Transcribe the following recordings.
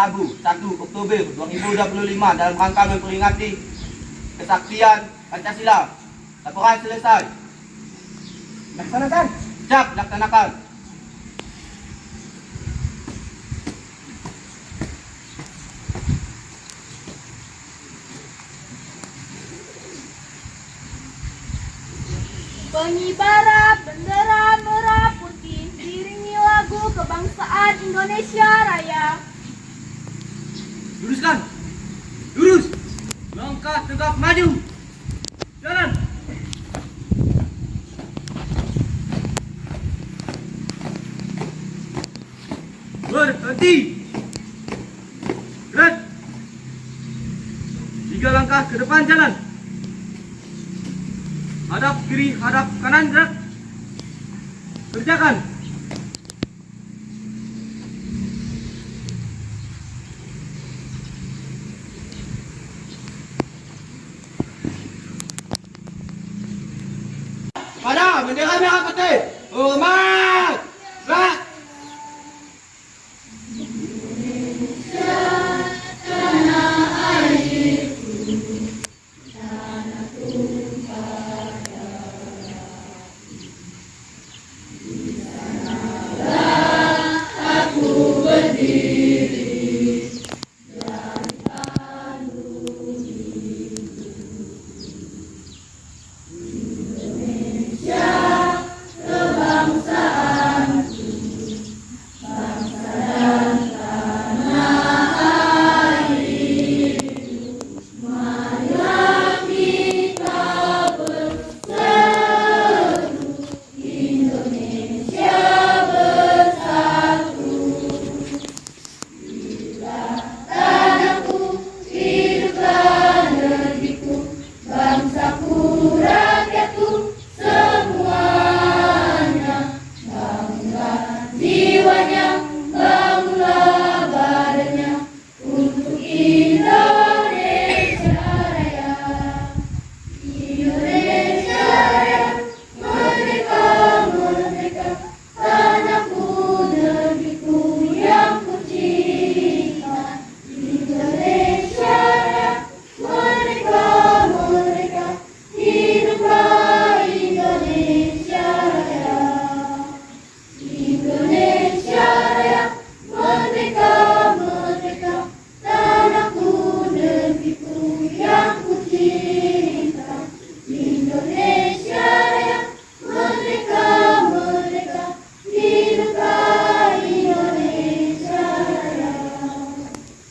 Rabu 1 Oktober 2025 dalam rangka memperingati kesaktian Pancasila. Laporan selesai. Laksanakan. Siap, laksanakan. Pengibaran bendera merah putih diiringi lagu kebangsaan Indonesia Raya. Luruskan. Lurus. Langkah tegap maju. Jalan. Berhenti. Red. 3 langkah ke depan jalan. Hadap kiri, hadap kanan, gerak. Kerjakan. Pada bendera merah putih. Hormat. Gerak.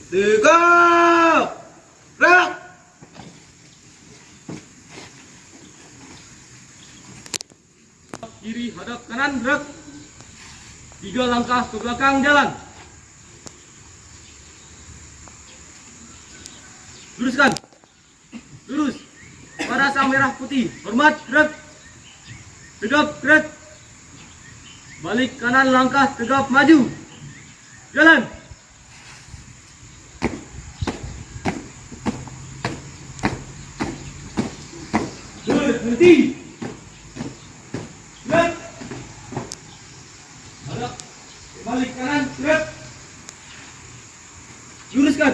Tegak. Gerak. Kiri hadap kanan, gerak. 3 langkah ke belakang jalan. Luruskan. Lurus. Pada sang merah putih. Hormat, gerak. Tegap, gerak. Balik kanan langkah, tegap maju. Jalan. Berhenti. Gerak. Hadap. Balik kanan, gerak. Luruskan.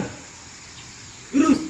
Lurus.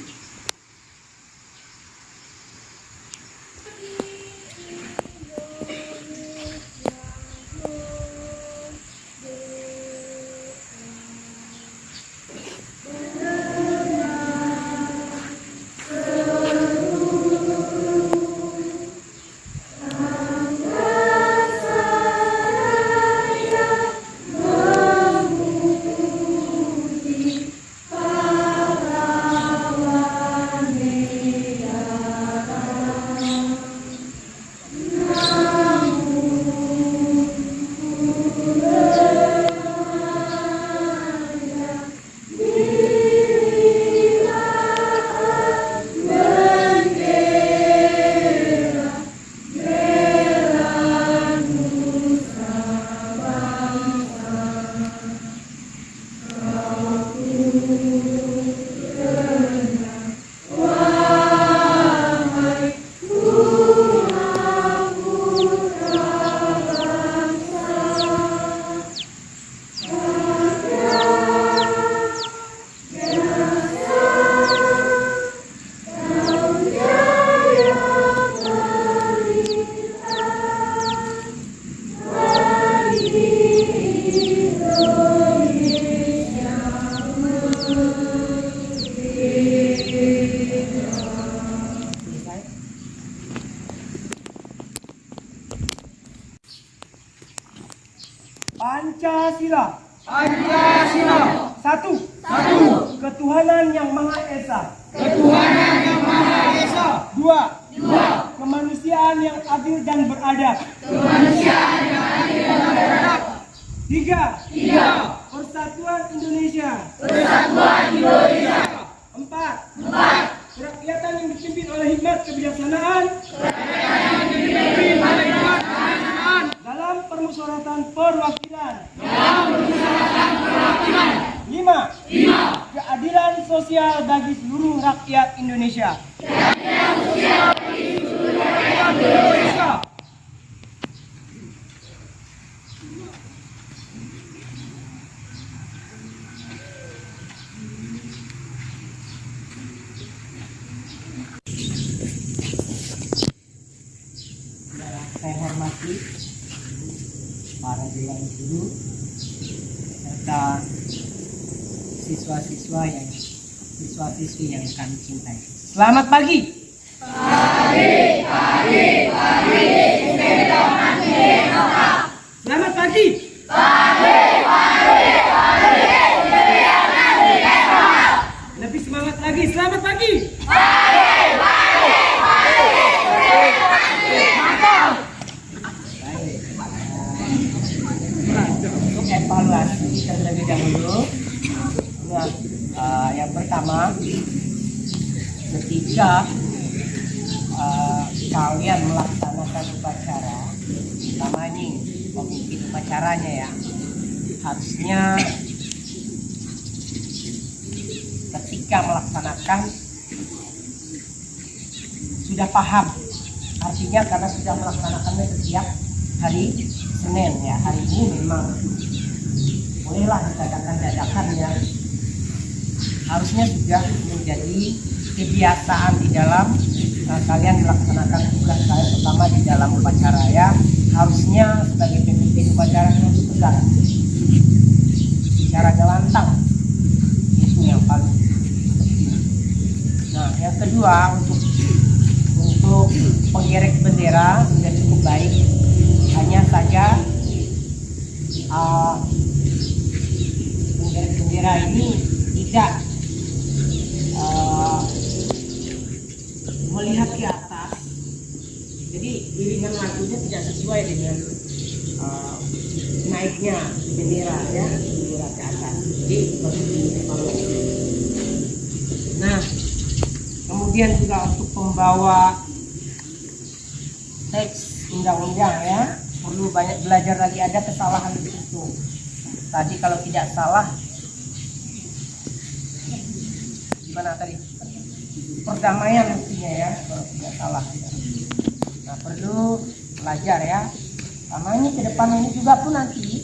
Pancasila. Pancasila. Satu. Ketuhanan yang Maha Esa. Dua. Kemanusiaan yang adil dan beradab. Tiga. Persatuan Indonesia. Empat. Kerakyatan yang dipimpin oleh hikmat kebijaksanaan. Dalam permusyawaratan perwakilan. Lima. Keadilan sosial bagi seluruh rakyat Indonesia. Saya hormati para dewan guru serta siswa-siswi yang kami cintai. Selamat pagi. Selamat pagi. Lebih semangat lagi. Selamat pagi. Untuk evaluasi terlebih dahulu, yang pertama, ketika kalian melaksanakan upacara, pertama ini pemimpin upacaranya ya, harusnya ketika melaksanakan sudah paham, artinya karena sudah melaksanakannya setiap hari Senin ya. Hari ini memang bolehlah dikatakan dadakan ya, harusnya sudah menjadi kebiasaan di dalam kalian melaksanakan tugas kalian, pertama di dalam upacara ya. Harusnya sebagai pemimpin upacara harus tegas, bicara lantang, itu yang paling penting. Nah, yang kedua, untuk pengerek bendera sudah cukup baik, hanya saja pengerek bendera ini tidak melihat ke atas, jadi iringan lagunya tidak sesuai dengan naiknya bendera ya, bendera ke atas. Jadi harus dievaluasi. Nah, kemudian juga untuk pembawa teks undang-undang ya, perlu banyak belajar lagi, ada kesalahan di situ. Tadi kalau tidak salah, gimana tadi? Perdamaian mestinya ya, kalau tidak salah. Nah, perlu belajar ya. Sama ini ke depan ini juga pun nanti,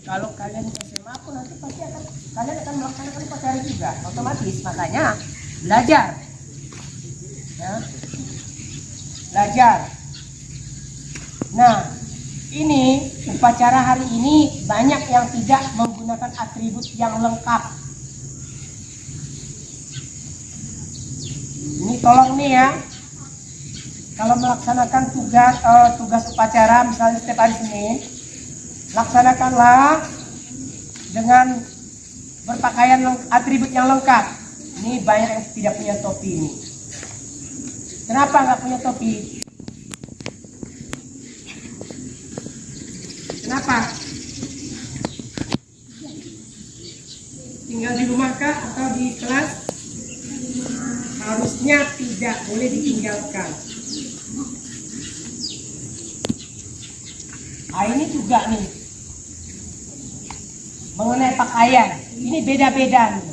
kalau kalian SMA pun nanti pasti kalian akan melaksanakan upacara juga, otomatis. Makanya belajar, ya, belajar. Nah, ini upacara hari ini banyak yang tidak menggunakan atribut yang lengkap. Ini tolong nih ya, kalau melaksanakan tugas upacara misalnya setiap hari Senin, laksanakanlah dengan berpakaian atribut yang lengkap. Ini banyak yang tidak punya topi ini. Kenapa nggak punya topi? Kenapa? Tinggal di rumah kah atau di kelas? Harusnya tidak boleh ditinggalkan. Nah, ini juga nih mengenai pakaian, ini beda-beda nih.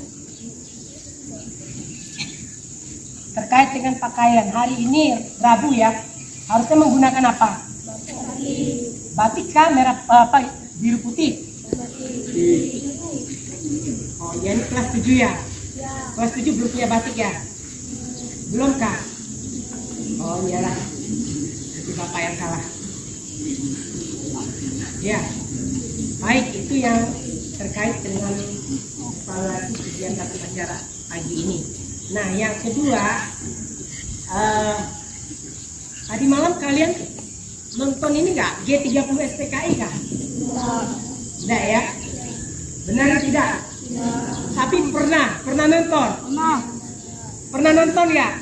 Terkait dengan pakaian, hari ini Rabu ya, harusnya menggunakan apa? Batik kah, merah apa, biru putih? Oh ya, ini kelas 7 ya? Kelas 7 belum punya batik ya? Belum kah? Oh iyalah, itu bapak yang salah. Ya, baik, itu yang terkait dengan evaluasi kegiatan upacara pagi ini. Nah, yang kedua, tadi malam kalian nonton ini nggak? G30 SPKI kah? Enggak ya? Benar atau tidak? Tapi pernah nonton? Pernah nonton nggak?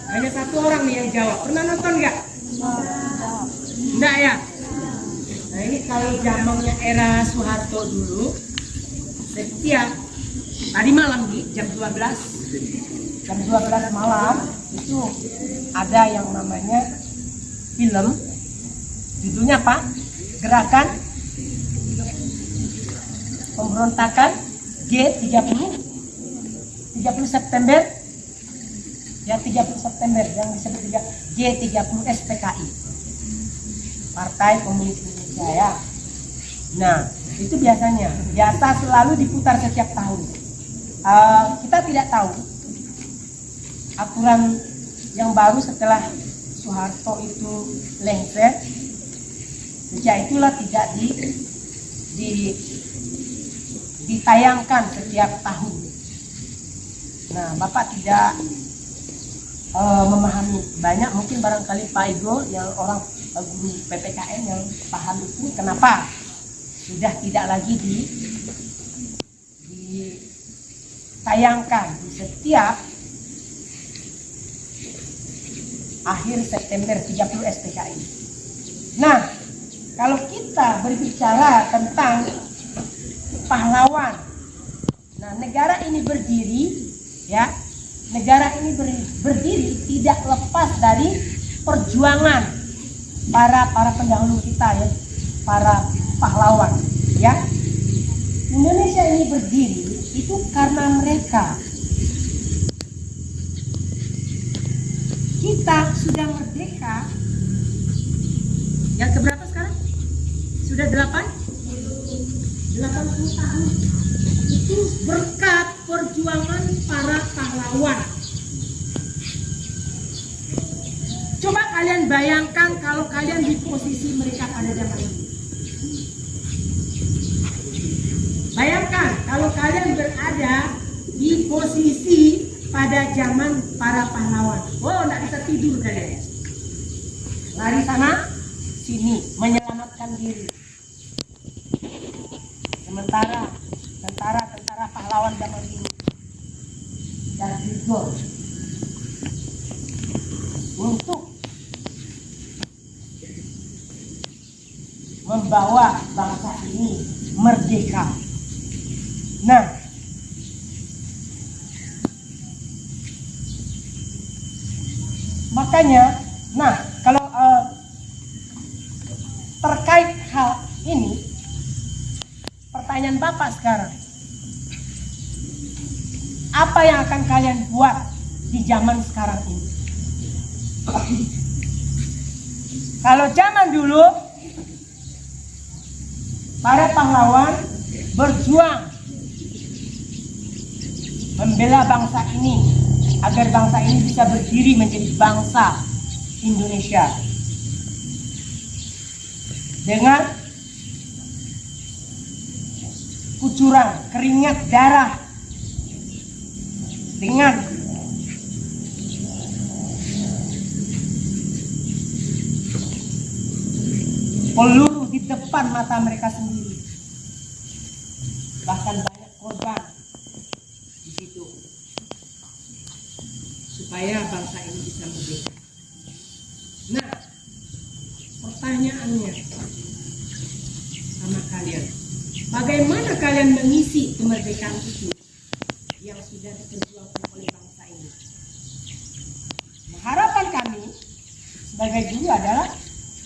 Hanya satu orang nih yang jawab. Pernah nonton nggak? Enggak ya? Nah ini kalau zamannya era Soeharto dulu, setiap tadi malam nih jam 12 malam itu ada yang namanya film, judulnya apa? Gerakan Pemberontakan G30 September ya, 30 September yang disebut juga G30 SPKI, Partai Komunis Indonesia ya. Nah itu biasa selalu diputar setiap tahun. Kita tidak tahu aturan yang baru setelah Soeharto itu lengser, sejak itulah tidak ditayangkan setiap tahun. Nah, Bapak tidak memahami banyak, mungkin barangkali Pak Igo yang orang guru PPKN yang paham itu kenapa sudah tidak lagi ditayangkan di setiap akhir September 30 SPKI. Nah, kalau kita berbicara tentang pahlawan, nah negara ini berdiri ya, negara ini berdiri tidak lepas dari perjuangan para pendahulu kita ya, para pahlawan ya. Indonesia ini berdiri itu karena mereka. Kita sudah merdeka yang keberapa sekarang? Sudah 80 tahun. Itu berkat perjuangan para pahlawan. Coba kalian bayangkan kalau kalian di posisi mereka pada zaman itu. Bayangkan kalau kalian berada di posisi pada zaman para pahlawan. Oh, enggak bisa tidur kalian. Lari sana sini menyelamatkan diri. Sementara tentara pahlawan zaman dulu dan gugur untuk membawa bangsa ini merdeka. Nah, makanya, kalau terkait hal ini, pertanyaan Bapak sekarang, apa yang akan kalian buat di zaman sekarang ini? Kalau zaman dulu, para pahlawan berjuang membela bangsa ini, agar bangsa ini bisa berdiri menjadi bangsa Indonesia dengan kucuran keringat darah, dengan peluru di depan mata mereka sendiri, bahkan banyak korban di situ supaya bangsa ini bisa merdeka. Nah, pertanyaannya sama kalian, bagaimana kalian mengisi kemerdekaan itu yang sudah diperjuangkan oleh bangsa ini? Harapan kami sebagai guru adalah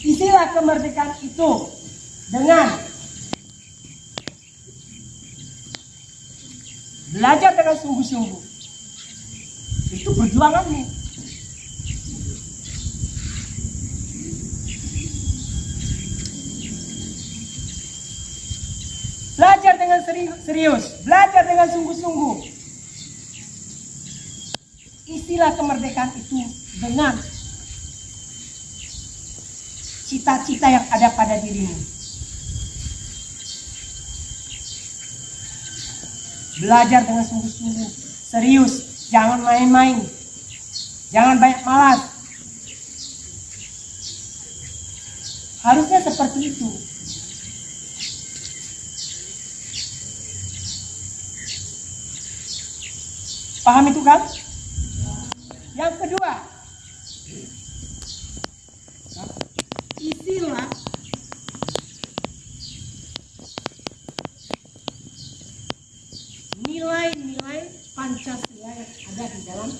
isilah kemerdekaan itu dengan belajar dengan sungguh-sungguh. Itu perjuangannya. Belajar dengan serius, belajar dengan sungguh-sungguh. Isilah kemerdekaan itu dengan cita-cita yang ada pada dirimu. Belajar dengan sungguh-sungguh, serius, jangan main-main, jangan banyak malas. Harusnya seperti itu. Paham itu kan? Yang kedua, isilah nilai-nilai Pancasila yang ada di dalam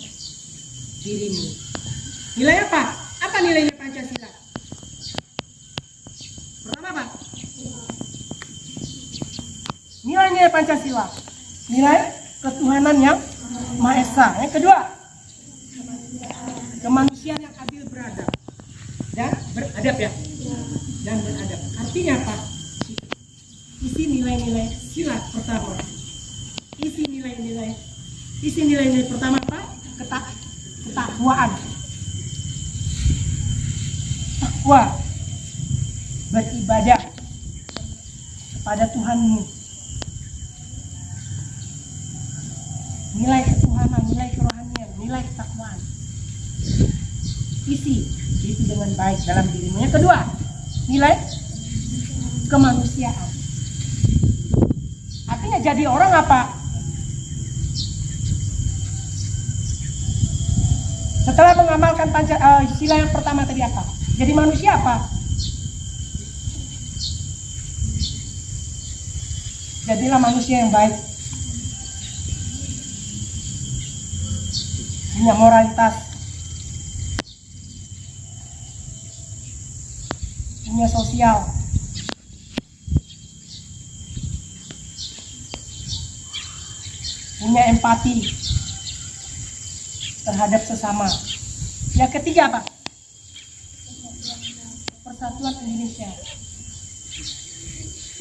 dirimu. Nilai apa? Apa nilai Pancasila? Pertama apa? Nilai-nilai Pancasila. Nilai ketuhanan yang Maha Esa. Yang kedua, kemanusiaan yang adil beradab dan beradab ya. Dan beradab. Artinya apa? Isi nilai-nilai sila pertama. Isi nilai-nilai pertama apa? Ketakwaan. Takwa. Beribadah kepada Tuhanmu. Nilai ketuhanan, nilai kerohanian, nilai ketakwaan. Isi itu dengan baik dalam dirimu. Yang kedua, nilai kemanusiaan. Artinya jadi orang apa? Setelah mengamalkan sila yang pertama tadi apa? Jadi manusia apa? Jadilah manusia yang baik. Punya moralitas. Punya sosial. Punya empati terhadap sesama. Yang ketiga apa? Persatuan Indonesia.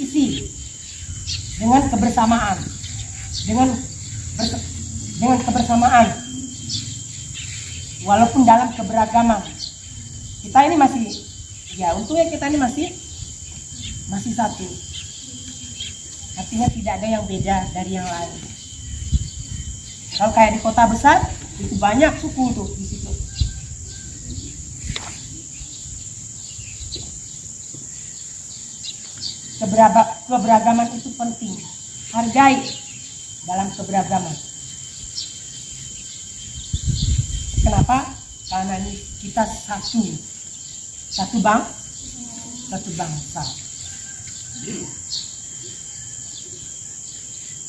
Isi dengan kebersamaan, dengan kebersamaan, walaupun dalam keberagaman. Kita ini masih, ya untungnya kita ini masih satu. Artinya tidak ada yang beda dari yang lain. Kalau kayak di kota besar, itu banyak suku tuh di situ. Keberagaman itu penting. Hargai dalam keberagaman. Kenapa? Karena ini kita satu bangsa.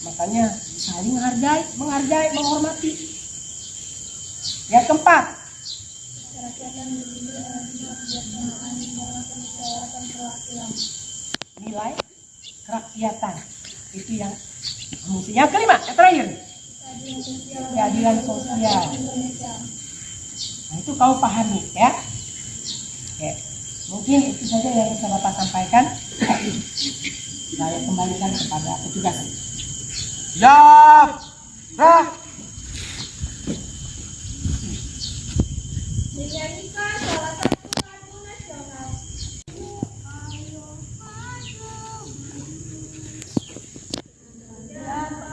Makanya saling menghargai, menghormati. Yang keempat, nilai kerakyatan. Itu yang kelima, yang terakhir, keadilan sosial. Nah, itu kau pahami ya. Oke. Mungkin itu saja yang bisa Bapak sampaikan. Saya kembalikan kepada petugas. Siap. Gerak. Menyanyikan salah satu lagu nasional. Ayo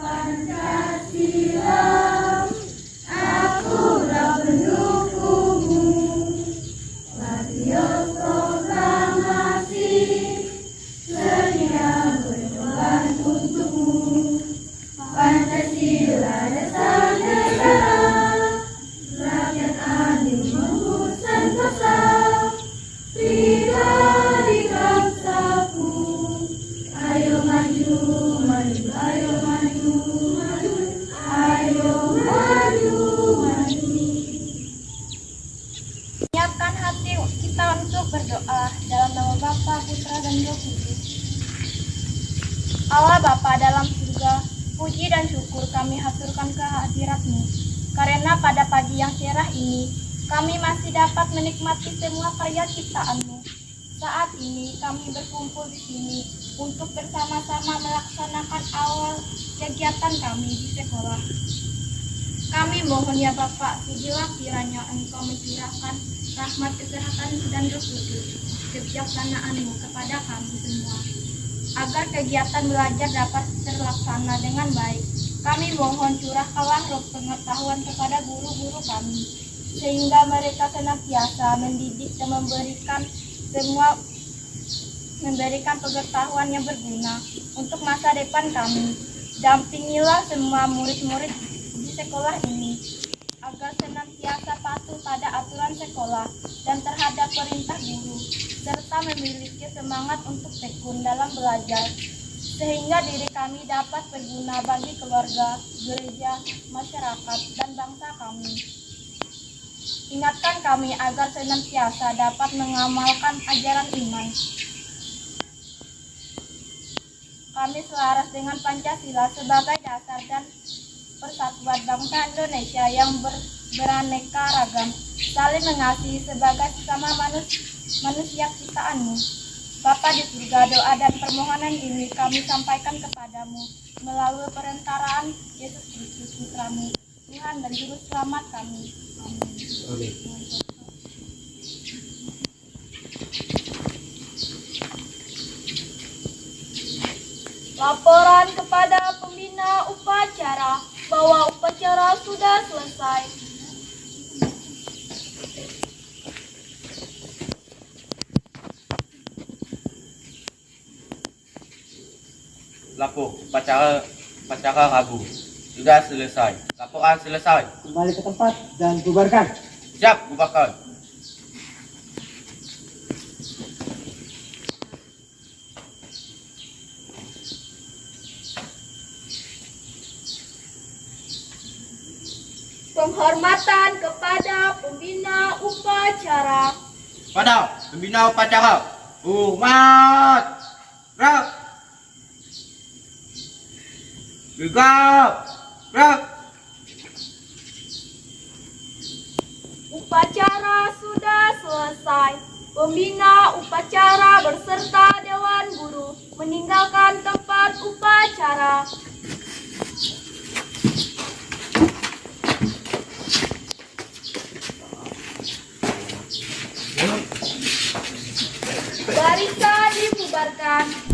Pancasila, aku tak mendukungmu. Radio proklamasi sedia berkorban untukmu. Pancasila dasar negara, rakyat adil memburu sentosa, pribadi bangsaku. Ayo maju, maju, ayo maju, maju, ayo maju, maju. Siapkan hati kita untuk berdoa dalam nama Bapa, Putra, dan Roh Kudus. Allah Bapa dalam surga, puji dan syukur kami haturkan kehadirat-Mu. Karena pada pagi yang cerah ini, kami masih dapat menikmati semua karya ciptaan-Mu. Saat ini kami berkumpul di sini untuk bersama-sama melaksanakan awal kegiatan kami di sekolah. Kami mohon ya Bapak, sudilah kiranya Engkau mencurahkan rahmat kesehatan dan Roh Kudus, kebijaksanaan-Mu kepada kami semua, agar kegiatan belajar dapat terlaksana dengan baik. Kami mohon curahkanlah roh pengetahuan kepada guru-guru kami, sehingga mereka senantiasa mendidik dan memberikan pengetahuan yang berguna untuk masa depan kami. Dampingilah semua murid-murid di sekolah ini agar senantiasa patuh pada aturan sekolah dan terhadap perintah guru, serta memiliki semangat untuk tekun dalam belajar, sehingga diri kami dapat berguna bagi keluarga, gereja, masyarakat, dan bangsa kami. Ingatkan kami agar senantiasa dapat mengamalkan ajaran iman. Kami selaras dengan Pancasila sebagai dasar dan persatuan bangsa Indonesia yang beraneka ragam, saling mengasihi sebagai sesama manusia ciptaanmu. Bapa di surga, doa dan permohonan ini kami sampaikan kepadamu melalui perantaraan Yesus Kristus Putramu, Tuhan dan Juru Selamat kami. Amin. Laporan kepada pembina upacara bahwa upacara sudah selesai. Lapor, upacara Rabu sudah selesai. Laporan selesai. Kembali ke tempat dan bubarkan. Siap, bubarkan. Penghormatan kepada pembina upacara. Pada pembina upacara, hormat. Gerak. Gegap. Gerak. Upacara sudah selesai. Pembina upacara berserta Dewan Guru meninggalkan tempat upacara. Barisan dibubarkan.